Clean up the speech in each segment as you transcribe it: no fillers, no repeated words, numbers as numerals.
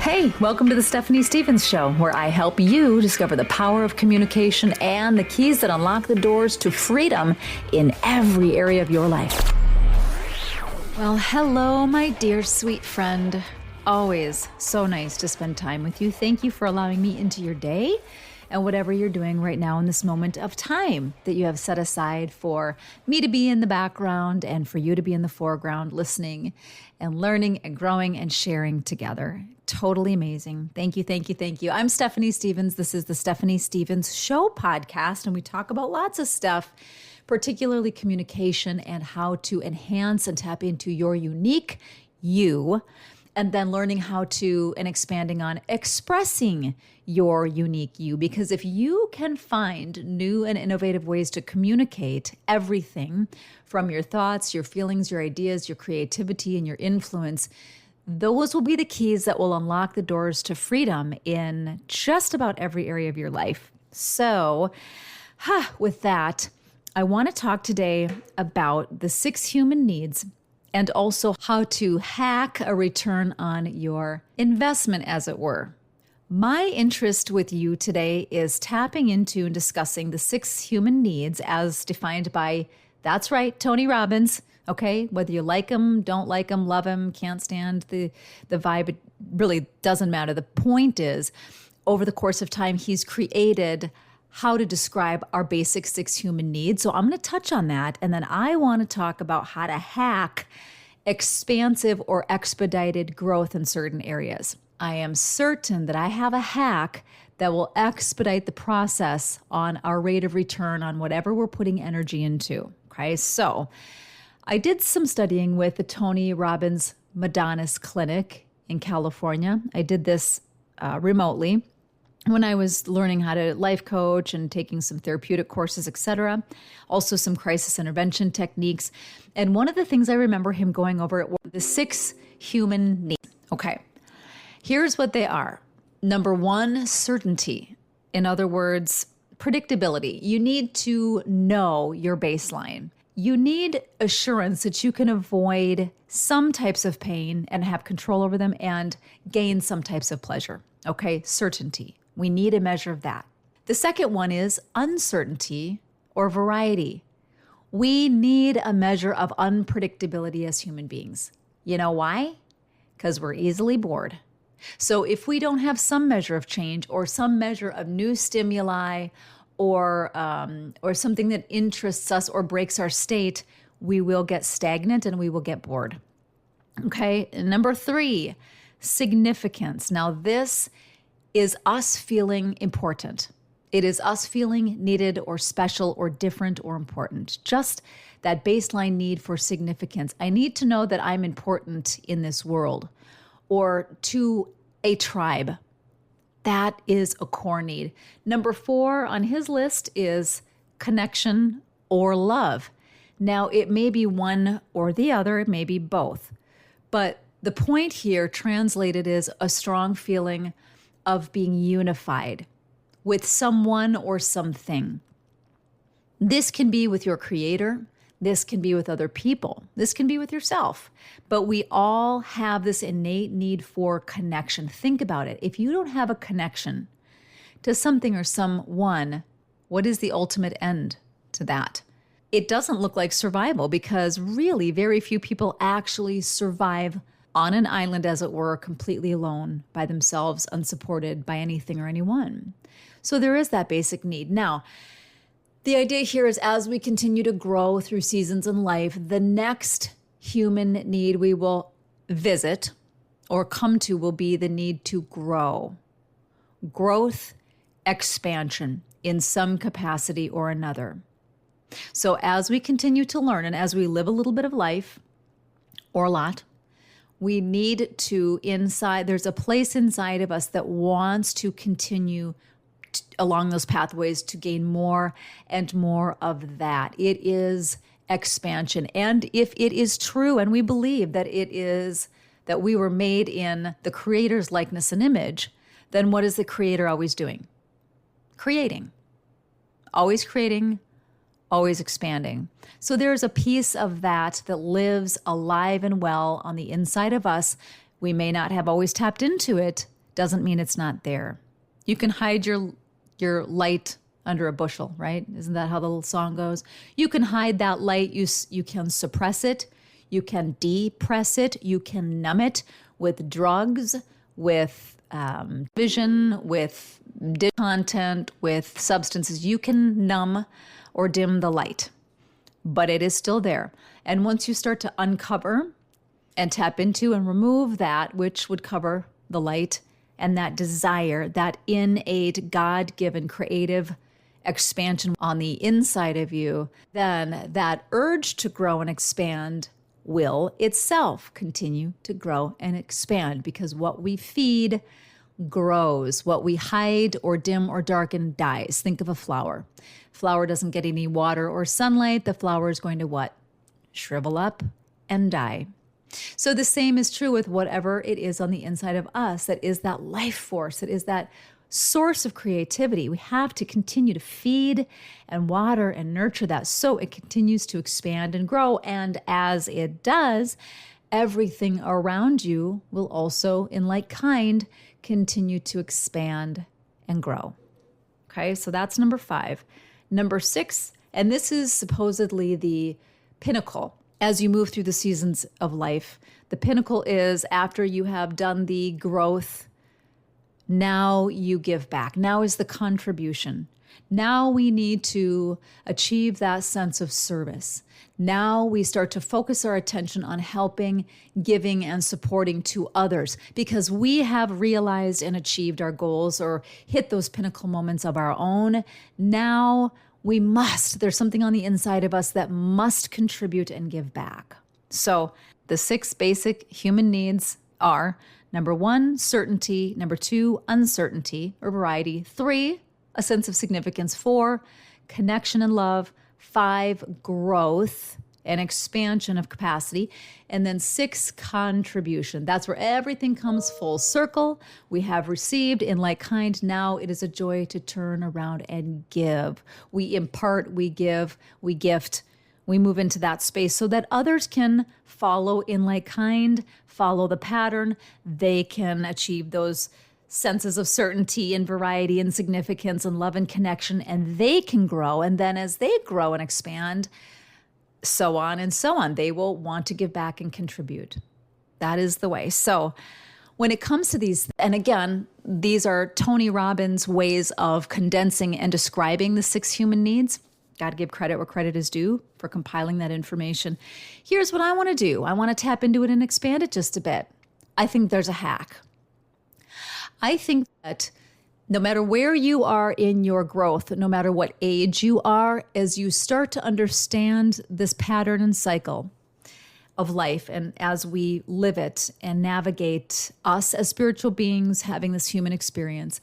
Hey, welcome to the Stephanie Stevens Show, where I help you discover the power of communication and the keys that unlock the doors to freedom in every area of your life. Well, hello, my dear sweet friend. Always so nice to spend time with you. Thank you for allowing me into your day and whatever you're doing right now in this moment of time that you have set aside for me to be in the background and for you to be in the foreground, listening and learning and growing and sharing together. Totally amazing. Thank you, thank you, thank you. I'm Stephanie Stevens. This is the Stephanie Stevens Show podcast, and we talk about lots of stuff, particularly communication and how to enhance and tap into your unique you, and then learning how to and expanding on expressing your unique you. Because if you can find new and innovative ways to communicate everything from your thoughts, your feelings, your ideas, your creativity, and your influence, those will be the keys that will unlock the doors to freedom in just about every area of your life. So, with that, I want to talk today about the 6 human needs and also how to hack a return on your investment, as it were. My interest with you today is tapping into and discussing the 6 human needs as defined by, that's right, Tony Robbins. Okay, whether you like him, don't like him, love him, can't stand the vibe, it really doesn't matter. The point is, over the course of time, he's created how to describe our basic 6 human needs. So I'm going to touch on that. And then I want to talk about how to hack expansive or expedited growth in certain areas. I am certain that I have a hack that will expedite the process on our rate of return on whatever we're putting energy into. Okay, so I did some studying with the Tony Robbins Madonnas Clinic in California. I did this remotely when I was learning how to life coach and taking some therapeutic courses, etc. Also some crisis intervention techniques. And one of the things I remember him going over were the 6 human needs. Okay, here's what they are. Number 1, certainty. In other words, predictability. You need to know your baseline. You need assurance that you can avoid some types of pain and have control over them and gain some types of pleasure. Okay, certainty. We need a measure of that. The second one is uncertainty or variety. We need a measure of unpredictability as human beings. You know why? Because we're easily bored. So if we don't have some measure of change or some measure of new stimuli or something that interests us or breaks our state, we will get stagnant and we will get bored. Okay, and number 3, significance. Now this is us feeling important. It is us feeling needed or special or different or important. Just that baseline need for significance. I need to know that I'm important in this world or to a tribe. That is a core need. Number 4 on his list is connection or love. Now, it may be one or the other, it may be both. But the point here translated is a strong feeling of being unified with someone or something. This can be with your creator. This can be with other people. This can be with yourself. But we all have this innate need for connection. Think about it. If you don't have a connection to something or someone, what is the ultimate end to that? It doesn't look like survival because really very few people actually survive on an island, as it were, completely alone, by themselves, unsupported by anything or anyone. So there is that basic need. Now, the idea here is as we continue to grow through seasons in life, the next human need we will visit or come to will be the need to grow. Growth, expansion in some capacity or another. So as we continue to learn and as we live a little bit of life, or a lot, we need to there's a place inside of us that wants to continue along those pathways to gain more and more of that. It is expansion. And if it is true, and we believe that it is, that we were made in the Creator's likeness and image, then what is the Creator always doing? Creating. Always creating, always expanding. So there's a piece of that lives alive and well on the inside of us. We may not have always tapped into it doesn't mean it's not there. You can hide your light under a bushel, right? Isn't that how the little song goes? You can hide that light. You can suppress it. You can depress it. You can numb it with drugs, with vision, with content, with substances. You can numb or dim the light, but it is still there. And once you start to uncover and tap into and remove that which would cover the light and that desire, that innate, God-given creative expansion on the inside of you, then that urge to grow and expand will itself continue to grow and expand, because what we feed grows. What we hide or dim or darken dies. Think of a flower. Flower doesn't get any water or sunlight. The flower is going to what? Shrivel up and die. So the same is true with whatever it is on the inside of us that is that life force, that is that source of creativity. We have to continue to feed and water and nurture that so it continues to expand and grow. And as it does, everything around you will also, in like kind, continue to expand and grow. Okay, so that's number 5. Number 6, and this is supposedly the pinnacle as you move through the seasons of life. The pinnacle is after you have done the growth, now you give back. Now is the contribution. Now we need to achieve that sense of service. Now we start to focus our attention on helping, giving, and supporting to others because we have realized and achieved our goals or hit those pinnacle moments of our own. Now we must, there's something on the inside of us that must contribute and give back. So the 6 basic human needs are: number 1, certainty; number 2, uncertainty or variety; 3, a sense of significance; 4, connection and love; 5, growth and expansion of capacity; and then 6, contribution. That's where everything comes full circle. We have received in like kind. Now it is a joy to turn around and give. We impart, we give, we gift. We move into that space so that others can follow in like kind, follow the pattern. They can achieve those senses of certainty and variety and significance and love and connection, and they can grow. And then as they grow and expand, so on and so on, they will want to give back and contribute. That is the way. So when it comes to these, and again, these are Tony Robbins' ways of condensing and describing the 6 human needs. Got to give credit where credit is due for compiling that information. Here's what I want to do. I want to tap into it and expand it just a bit. I think there's a hack. I think that no matter where you are in your growth, no matter what age you are, as you start to understand this pattern and cycle of life, and as we live it and navigate us as spiritual beings having this human experience,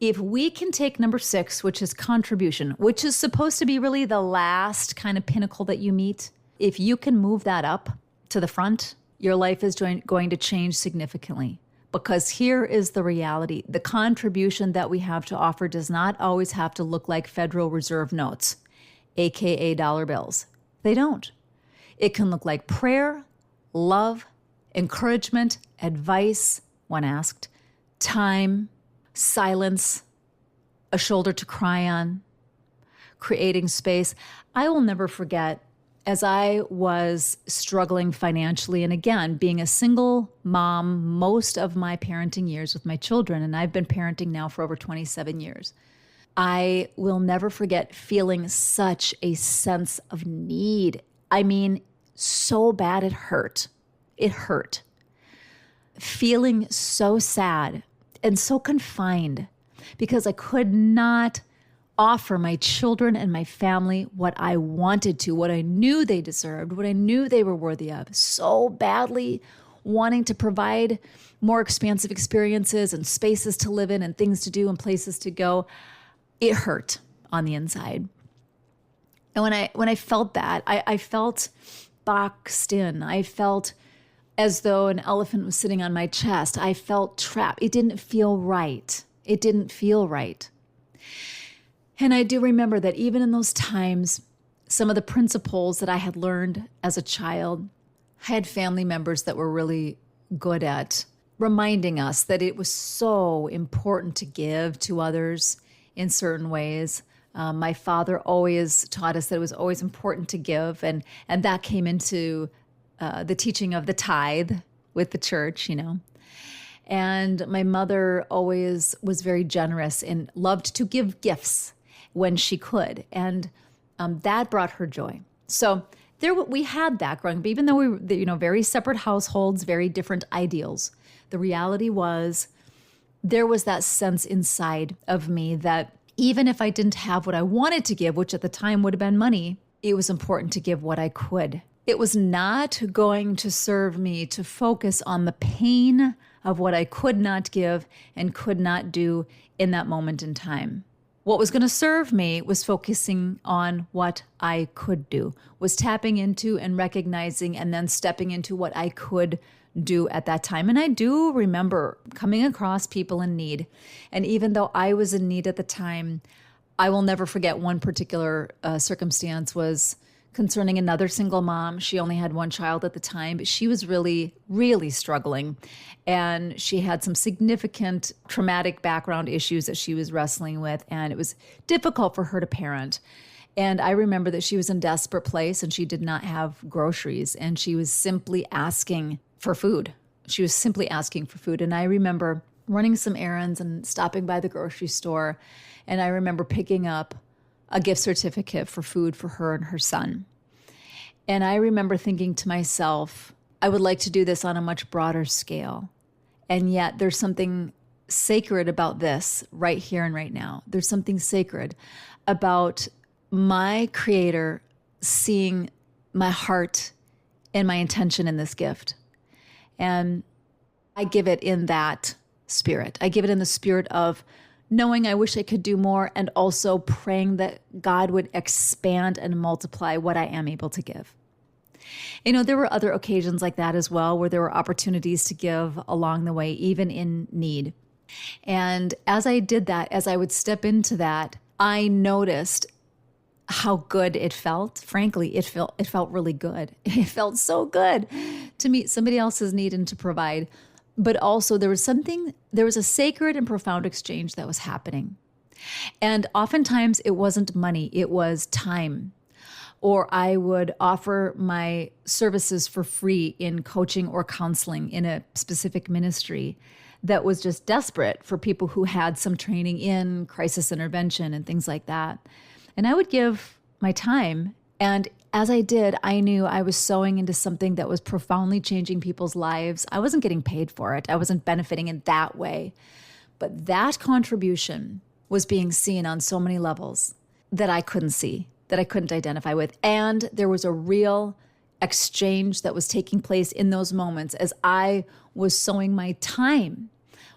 if we can take number 6, which is contribution, which is supposed to be really the last kind of pinnacle that you meet, if you can move that up to the front, your life is going to change significantly. Because here is the reality. The contribution that we have to offer does not always have to look like Federal Reserve notes, AKA dollar bills. They don't. It can look like prayer, love, encouragement, advice when asked, time, silence, a shoulder to cry on, creating space. I will never forget, as I was struggling financially, and again, being a single mom most of my parenting years with my children, and I've been parenting now for over 27 years, I will never forget feeling such a sense of need. I mean, so bad it hurt. It hurt. Feeling so sad and so confined because I could not offer my children and my family what I wanted to, what I knew they deserved, what I knew they were worthy of, so badly wanting to provide more expansive experiences and spaces to live in and things to do and places to go. It hurt on the inside. And when I felt that, I felt boxed in. I felt as though an elephant was sitting on my chest. I felt trapped. It didn't feel right. It didn't feel right. And I do remember that even in those times, some of the principles that I had learned as a child, I had family members that were really good at reminding us that it was so important to give to others in certain ways. My father always taught us that it was always important to give, and that came into the teaching of the tithe with the church, And my mother always was very generous and loved to give gifts when she could, and that brought her joy. So we had that growing up, even though we were, very separate households, very different ideals. The reality was there was that sense inside of me that even if I didn't have what I wanted to give, which at the time would have been money, it was important to give what I could. It was not going to serve me to focus on the pain of what I could not give and could not do in that moment in time. What was going to serve me was focusing on what I could do, was tapping into and recognizing and then stepping into what I could do at that time. And I do remember coming across people in need. And even though I was in need at the time, I will never forget one particular circumstance was concerning another single mom. She only had one child at the time, but she was really, really struggling. And she had some significant traumatic background issues that she was wrestling with, and it was difficult for her to parent. And I remember that she was in a desperate place and she did not have groceries, and she was simply asking for food. She was simply asking for food. And I remember running some errands and stopping by the grocery store, and I remember picking up a gift certificate for food for her and her son. And I remember thinking to myself, I would like to do this on a much broader scale. And yet there's something sacred about this right here and right now. There's something sacred about my Creator seeing my heart and my intention in this gift. And I give it in that spirit. I give it in the spirit of knowing I wish I could do more, and also praying that God would expand and multiply what I am able to give. There were other occasions like that as well, where there were opportunities to give along the way, even in need. And as I did that, as I would step into that, I noticed how good it felt. Frankly, it felt really good. It felt so good to meet somebody else's need and to provide. But also there was a sacred and profound exchange that was happening. And oftentimes it wasn't money, it was time. Or I would offer my services for free in coaching or counseling in a specific ministry that was just desperate for people who had some training in crisis intervention and things like that. And I would give my time. And as I did, I knew I was sowing into something that was profoundly changing people's lives. I wasn't getting paid for it. I wasn't benefiting in that way. But that contribution was being seen on so many levels that I couldn't see, that I couldn't identify with. And there was a real exchange that was taking place in those moments as I was sowing my time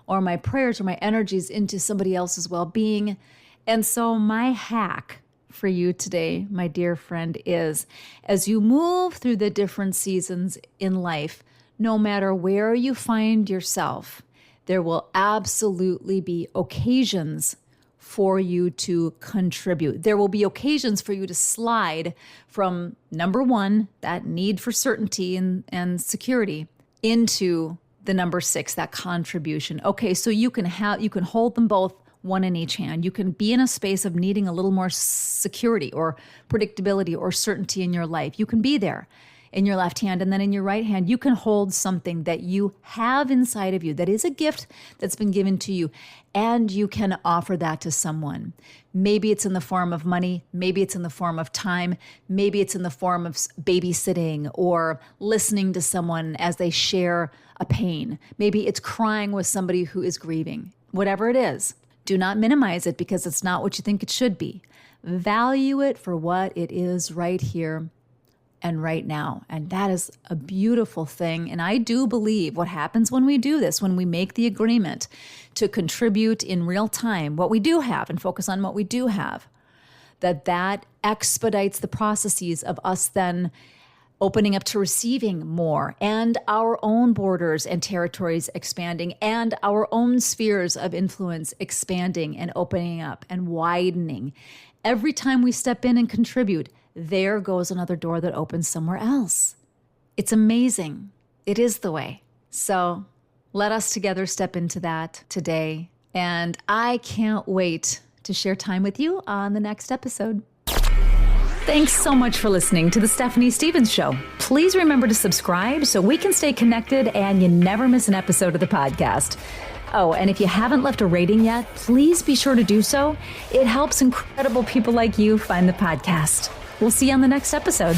or my prayers or my energies into somebody else's well-being. And so my hack for you today, my dear friend, is as you move through the different seasons in life, no matter where you find yourself, there will absolutely be occasions for you to contribute. There will be occasions for you to slide from number one, that need for certainty and security, into the number 6, that contribution. Okay, so you can hold them both, one in each hand. You can be in a space of needing a little more security or predictability or certainty in your life. You can be there in your left hand, and then in your right hand, you can hold something that you have inside of you that is a gift that's been given to you, and you can offer that to someone. Maybe it's in the form of money, maybe it's in the form of time, maybe it's in the form of babysitting or listening to someone as they share a pain. Maybe it's crying with somebody who is grieving. Whatever it is, do not minimize it because it's not what you think it should be. Value it for what it is right here and right now. And that is a beautiful thing. And I do believe what happens when we do this, when we make the agreement to contribute in real time what we do have and focus on what we do have, that expedites the processes of us then opening up to receiving more, and our own borders and territories expanding, and our own spheres of influence expanding and opening up and widening. Every time we step in and contribute, there goes another door that opens somewhere else. It's amazing. It is the way. So Let us together step into that today. And I can't wait to share time with you on the next episode. Thanks so much for listening to The Stephanie Stevens Show. Please remember to subscribe so we can stay connected and you never miss an episode of the podcast. Oh, and if you haven't left a rating yet, please be sure to do so. It helps incredible people like you find the podcast. We'll see you on the next episode.